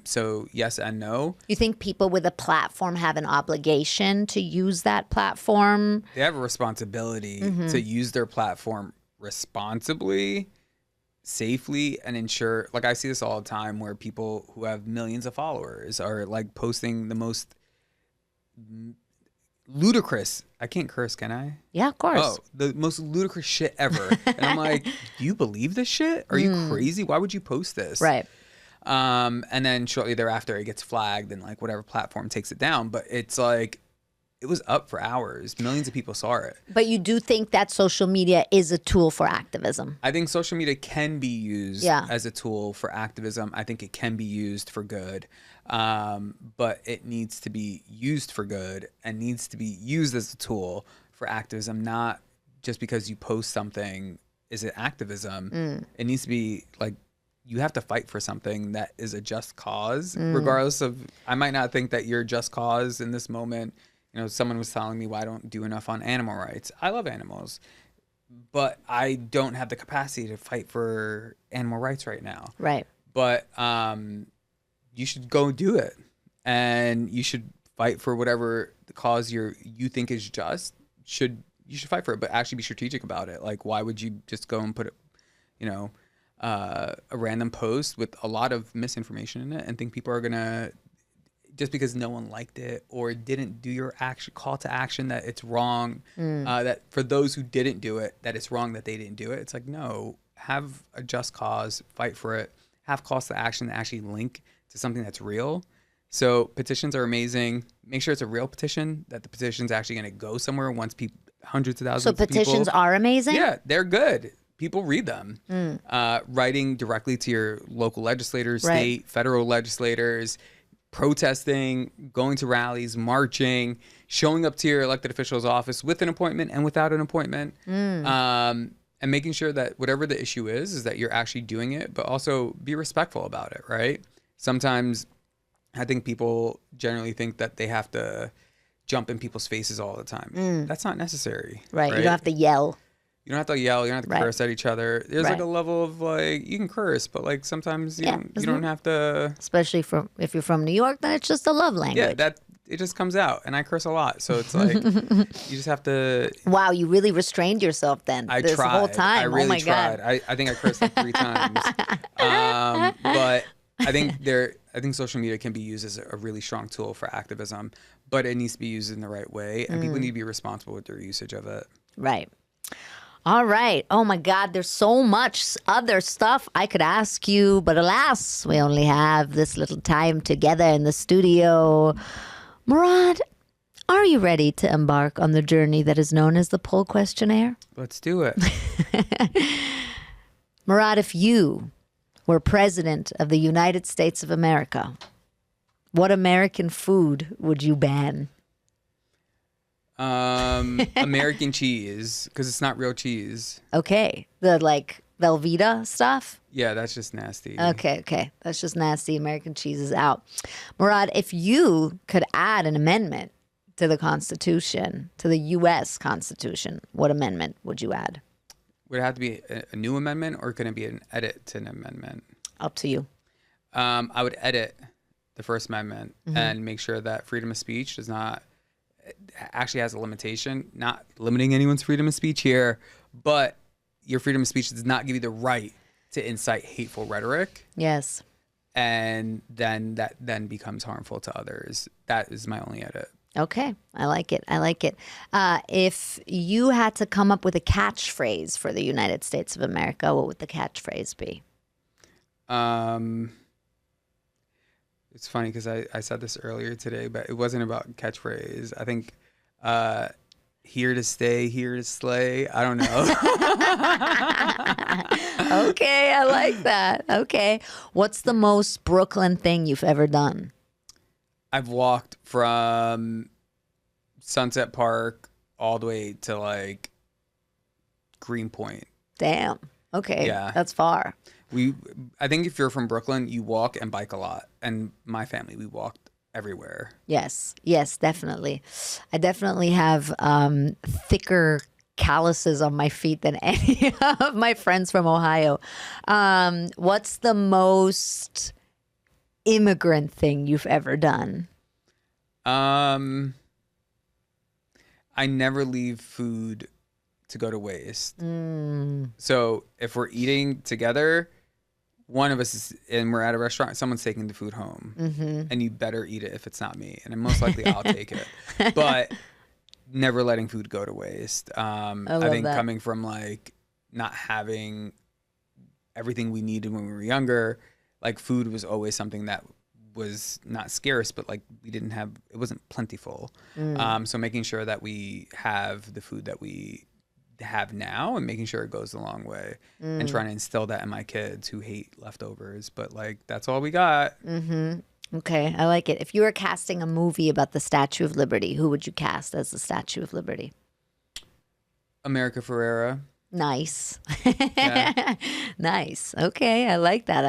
So yes and no. You think people with a platform have an obligation to use that platform? They have a responsibility to use their platform responsibly, safely, and ensure, like I see this all the time where people who have millions of followers are like posting the most ludicrous, I can't curse, can I? Yeah, of course. Oh, the most ludicrous shit ever. And I'm like, do you believe this shit? Are you crazy? Why would you post this? Right. And then shortly thereafter it gets flagged and like whatever platform takes it down. But it's like, it was up for hours. Millions of people saw it. But you do think that social media is a tool for activism? I think social media can be used as a tool for activism. I think it can be used for good. But it needs to be used for good and needs to be used as a tool for activism, not just because you post something is it activism. It needs to be like, you have to fight for something that is a just cause, regardless of, I might not think that you're a just cause in this moment. Someone was telling me why I don't do enough on animal rights. I love animals, but I don't have the capacity to fight for animal rights right now. Right. But you should go do it, and you should fight for whatever the cause you think is just. You should fight for it, but actually be strategic about it. Like, why would you just go and put a random post with a lot of misinformation in it and think people are gonna, just because no one liked it or didn't do your call to action, that it's wrong, that for those who didn't do it, that it's wrong that they didn't do it. It's like, no, have a just cause, fight for it, have calls to action that actually link to something that's real. So petitions are amazing. Make sure it's a real petition, that the petition's actually going to go somewhere once hundreds of thousands of people. So petitions are amazing? Yeah, they're good. People read them. Writing directly to your local legislators, state, federal legislators, protesting, going to rallies, marching, showing up to your elected official's office with an appointment and without an appointment, and making sure that whatever the issue is that you're actually doing it, but also be respectful about it, right? Sometimes I think people generally think that they have to jump in people's faces all the time. That's not necessary. Right. You don't have to yell. You don't have to yell. You don't have to Right. curse at each other. There's like Right. a level of like you can curse, but like sometimes Yeah, you don't have to. Especially if you're from New York, then it's just a love language. Yeah, that it just comes out, and I curse a lot, so it's like you just have to. Wow, you really restrained yourself then I this tried. whole time. I really oh my tried. God. I think I cursed like 3 times. But I think social media can be used as a really strong tool for activism, but it needs to be used in the right way, and people need to be responsible with their usage of it. Right. All right. Oh my God, there's so much other stuff I could ask you, but alas, we only have this little time together in the studio. Murad, are you ready to embark on the journey that is known as the poll questionnaire? Let's do it. Murad, if you were president of the United States of America, what American food would you ban? American cheese, because it's not real cheese. Okay. The like Velveeta stuff? Yeah, that's just nasty. Okay. That's just nasty. American cheese is out. Murad, if you could add an amendment to the Constitution, to the U.S. Constitution, what amendment would you add? Would it have to be a new amendment, or can it be an edit to an amendment? Up to you. I would edit the First Amendment and make sure that freedom of speech does not actually has a limitation. Not limiting anyone's freedom of speech here, but your freedom of speech does not give you the right to incite hateful rhetoric. Yes. And then that then becomes harmful to others. That is my only edit. Okay. I like it. If you had to come up with a catchphrase for the United States of America, what would the catchphrase be? It's funny because I said this earlier today, but it wasn't about catchphrase. I think here to stay, here to slay. I don't know. Okay, I like that. Okay. What's the most Brooklyn thing you've ever done? I've walked from Sunset Park all the way to like Greenpoint. Damn. Okay. Yeah. That's far. I think if you're from Brooklyn, you walk and bike a lot. And my family, we walked everywhere. Yes, definitely. I definitely have thicker calluses on my feet than any of my friends from Ohio. What's the most immigrant thing you've ever done? I never leave food to go to waste. So if we're eating together, one of us is, and we're at a restaurant, someone's taking the food home, and you better eat it if it's not me, and most likely I'll take it. But never letting food go to waste. I think that. coming from like not having everything we needed when we were younger, like food was always something that was not scarce, but like we didn't have, it wasn't plentiful. So making sure that we have the food that we have now and making sure it goes a long way and trying to instill that in my kids who hate leftovers, but like that's all we got. Okay, I like it. If you were casting a movie about the Statue of Liberty, who would you cast as the Statue of Liberty? America Ferrera. Nice. Yeah. Nice. Okay, I like that.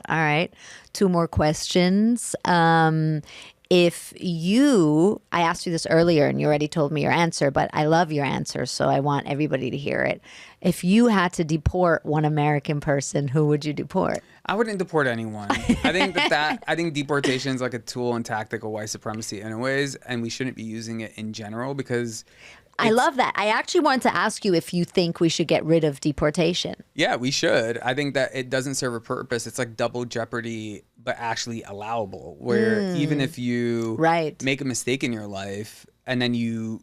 All right. 2 more questions. I asked you this earlier and you already told me your answer, but I love your answer, so I want everybody to hear it. If you had to deport one American person, who would you deport? I wouldn't deport anyone. I think deportation is like a tool and tactic of white supremacy anyways, and we shouldn't be using it in general because I love that. I actually wanted to ask you if you think we should get rid of deportation. yeah, we should. I think that it doesn't serve a purpose. It's like double jeopardy, but actually allowable, where even if you make a mistake in your life and then you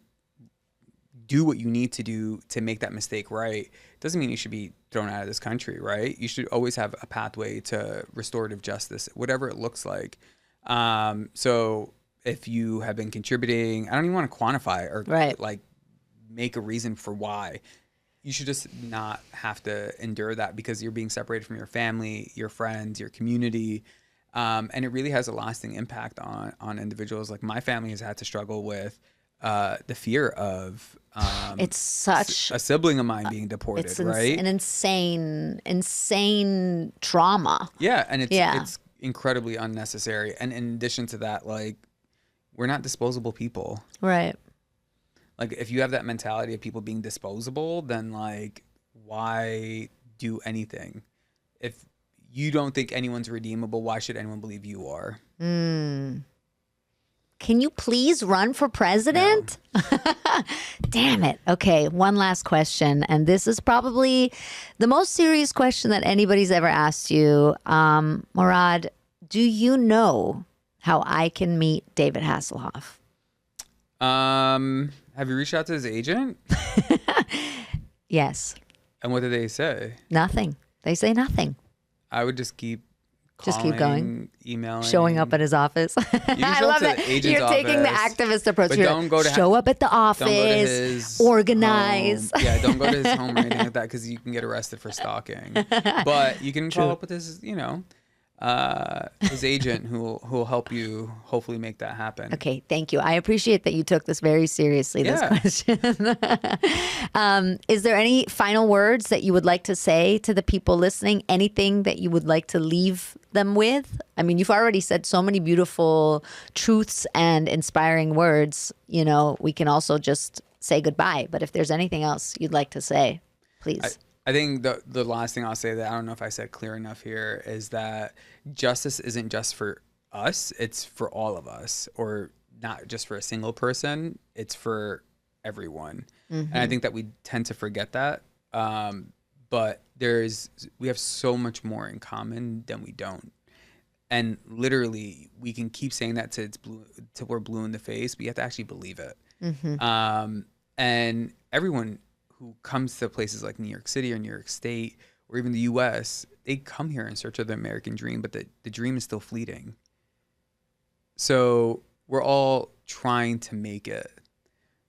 do what you need to do to make that mistake right, doesn't mean you should be thrown out of this country, right? You should always have a pathway to restorative justice, whatever it looks like. So if you have been contributing, I don't even want to quantify or like make a reason for why. You should just not have to endure that because you're being separated from your family, your friends, your community. And it really has a lasting impact on individuals. Like my family has had to struggle with the fear of it's such a sibling of mine being deported, right? An insane trauma. Yeah, and it's incredibly unnecessary. And in addition to that, like we're not disposable people. Right. Like, if you have that mentality of people being disposable, then like, why do anything? If you don't think anyone's redeemable, why should anyone believe you are? Can you please run for president? No. Damn it. Okay, one last question. And this is probably the most serious question that anybody's ever asked you. Murad, do you know how I can meet David Hasselhoff? Have you reached out to his agent? Yes. And what did they say? Nothing. They say nothing. I would just keep calling, just keep going, emailing, showing up at his office. I love that you're taking the activist approach. Don't go to show up at the office. Don't go to his organize. Home. Yeah, don't go to his home or anything like that because you can get arrested for stalking. But you can follow up with his, his agent who will help you hopefully make that happen. Okay, thank you. I appreciate that you took this very seriously. This question. Is there any final words that you would like to say to the people listening? Anything that you would like to leave them with? I mean, you've already said so many beautiful truths and inspiring words. We can also just say goodbye. But if there's anything else you'd like to say, please. I think the last thing I'll say that I don't know if I said clear enough here is that justice isn't just for us, it's for all of us, or not just for a single person, it's for everyone. And I think that we tend to forget that. But we have so much more in common than we don't. And literally we can keep saying that till we're blue in the face, but you have to actually believe it. And everyone who comes to places like New York City or New York State or even the US, they come here in search of the American dream, but the dream is still fleeting. So we're all trying to make it.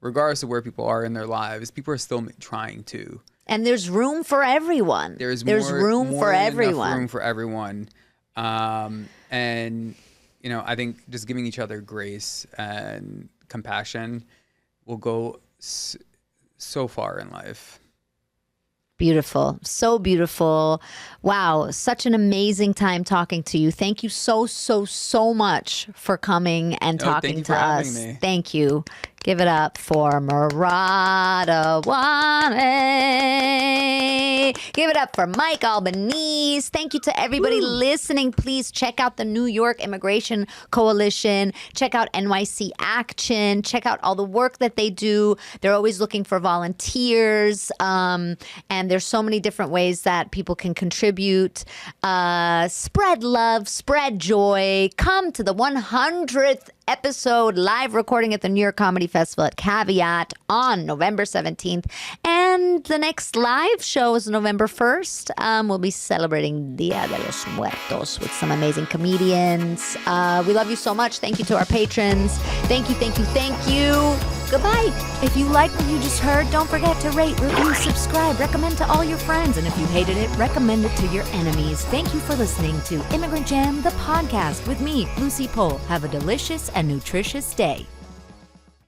Regardless of where people are in their lives, people are still trying to. And there's room for everyone. There's room for everyone. Room for everyone. And, I think just giving each other grace and compassion will go so far in life. Beautiful. So beautiful. Wow. Such an amazing time talking to you. Thank you so, so, so much for coming and talking to us. Thank you. Give it up for Murad Awaadeh. Give it up for Mike Albanese. Thank you to everybody listening. Please check out the New York Immigration Coalition. Check out NYC Action. Check out all the work that they do. They're always looking for volunteers. And there's so many different ways that people can contribute. Spread love, spread joy. Come to the 100th episode live recording at the New York Comedy Festival at Caveat on November 17th. And the next live show is November 1st. We'll be celebrating Dia de los Muertos with some amazing comedians. We love you so much. Thank you to our patrons. Thank you, thank you, thank you. Goodbye. If you like what you just heard, don't forget to rate, review, subscribe, recommend to all your friends. And if you hated it, recommend it to your enemies. Thank you for listening to Immigrant Jam, the podcast with me, Lucy Pohl. Have a delicious and nutritious day.